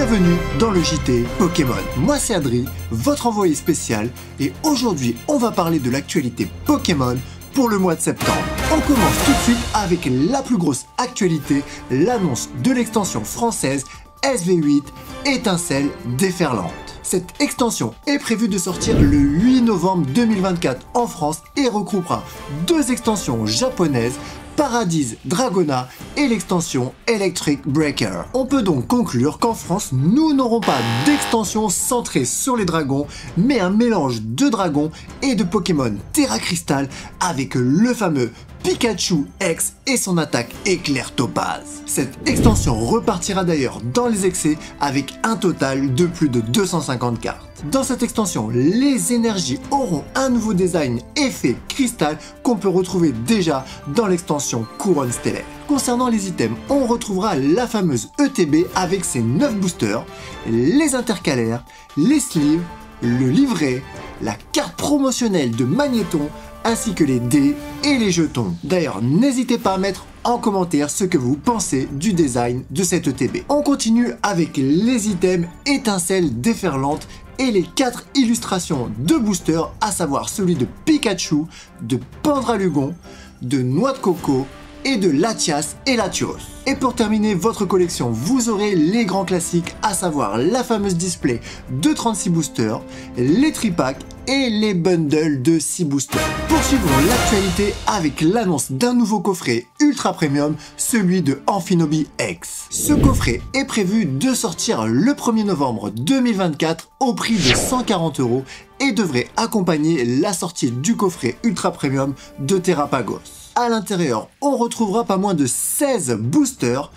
bienvenue dans le JT Pokémon. Moi c'est Adri, votre envoyé spécial, et aujourd'hui on va parler de l'actualité Pokémon pour le mois de septembre. On commence tout de suite avec la plus grosse actualité, l'annonce de l'extension française SV8 Étincelle déferlante. Cette extension est prévue de sortir le 8 novembre 2024 en France et regroupera deux extensions japonaises, Paradise Dragona et l'extension Electric Breaker. On peut donc conclure qu'en France, nous n'aurons pas d'extension centrée sur les dragons, mais un mélange de dragons et de Pokémon Terra Crystal avec le fameux Pikachu X et son attaque Éclair Topaz. Cette extension repartira d'ailleurs dans les excès avec un total de plus de 250 cartes. Dans cette extension, les énergies auront un nouveau design effet cristal qu'on peut retrouver déjà dans l'extension Couronne Stellaire. Concernant les items, on retrouvera la fameuse ETB avec ses 9 boosters, les intercalaires, les sleeves, le livret, la carte promotionnelle de Magnéton, ainsi que les dés et les jetons. D'ailleurs, n'hésitez pas à mettre en commentaire ce que vous pensez du design de cette ETB. On continue avec les items étincelles déferlantes et les 4 illustrations de boosters, à savoir celui de Pikachu, de Pandralugon, de Noix de Coco et de Latias et Latios. Et pour terminer votre collection, vous aurez les grands classiques, à savoir la fameuse display de 36 boosters, les tripacks et les bundles de 6 boosters. Poursuivons l'actualité avec l'annonce d'un nouveau coffret ultra premium, celui de Amphinobi X. Ce coffret est prévu de sortir le 1er novembre 2024 au prix de 140 € et devrait accompagner la sortie du coffret ultra premium de Terrapagos. À l'intérieur, on retrouvera pas moins de 16 boosters,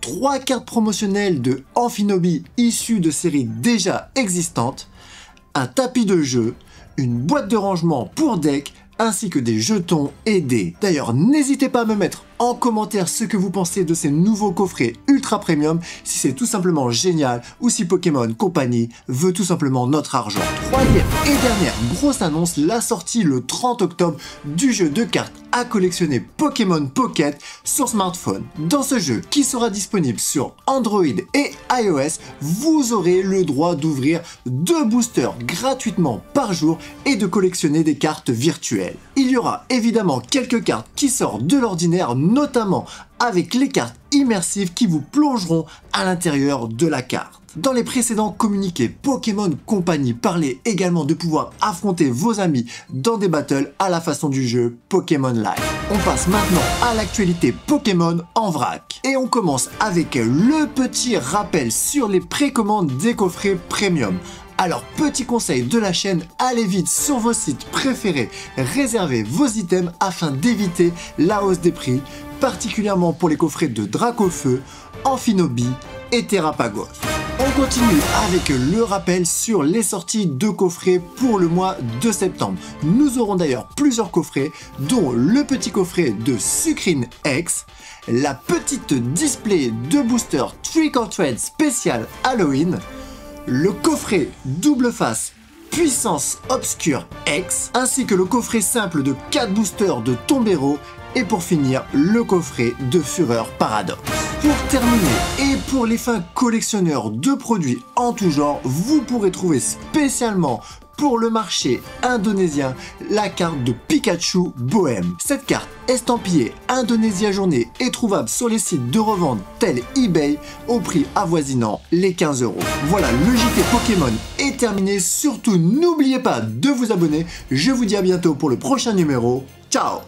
3 cartes promotionnelles de Amphinobi issues de séries déjà existantes, un tapis de jeu, une boîte de rangement pour deck, ainsi que des jetons et dés. D'ailleurs, n'hésitez pas à me mettre en commentaire ce que vous pensez de ces nouveaux coffrets ultra premium, si c'est tout simplement génial ou si Pokémon Company veut tout simplement notre argent. Troisième et dernière grosse annonce, la sortie le 30 octobre du jeu de cartes à collectionner Pokémon Pocket sur smartphone. Dans ce jeu, qui sera disponible sur Android et iOS, vous aurez le droit d'ouvrir 2 boosters gratuitement par jour et de collectionner des cartes virtuelles. Il y aura évidemment quelques cartes qui sortent de l'ordinaire, notamment avec les cartes immersives qui vous plongeront à l'intérieur de la carte. Dans les précédents communiqués, Pokémon Company parlait également de pouvoir affronter vos amis dans des battles à la façon du jeu Pokémon Live. On passe maintenant à l'actualité Pokémon en vrac. Et on commence avec le petit rappel sur les précommandes des coffrets premium. Alors, petit conseil de la chaîne, allez vite sur vos sites préférés, réservez vos items afin d'éviter la hausse des prix, particulièrement pour les coffrets de Dracofeu, Amphinobi et Terrapagos. On continue avec le rappel sur les sorties de coffrets pour le mois de septembre. Nous aurons d'ailleurs plusieurs coffrets, dont le petit coffret de Sucrine X, la petite display de booster Trick or Treat spécial Halloween, le coffret double face Puissance Obscure X, ainsi que le coffret simple de 4 boosters de Tombero, et pour finir, le coffret de Fureur Paradoxe. Pour terminer, et pour les fins collectionneurs de produits en tout genre, vous pourrez trouver spécialement pour le marché indonésien la carte de Pikachu Bohème. Cette carte estampillée Indonésia Journée est trouvable sur les sites de revente tels eBay au prix avoisinant les 15 €. Voilà, le JT Pokémon est terminé. Surtout, n'oubliez pas de vous abonner. Je vous dis à bientôt pour le prochain numéro. Ciao!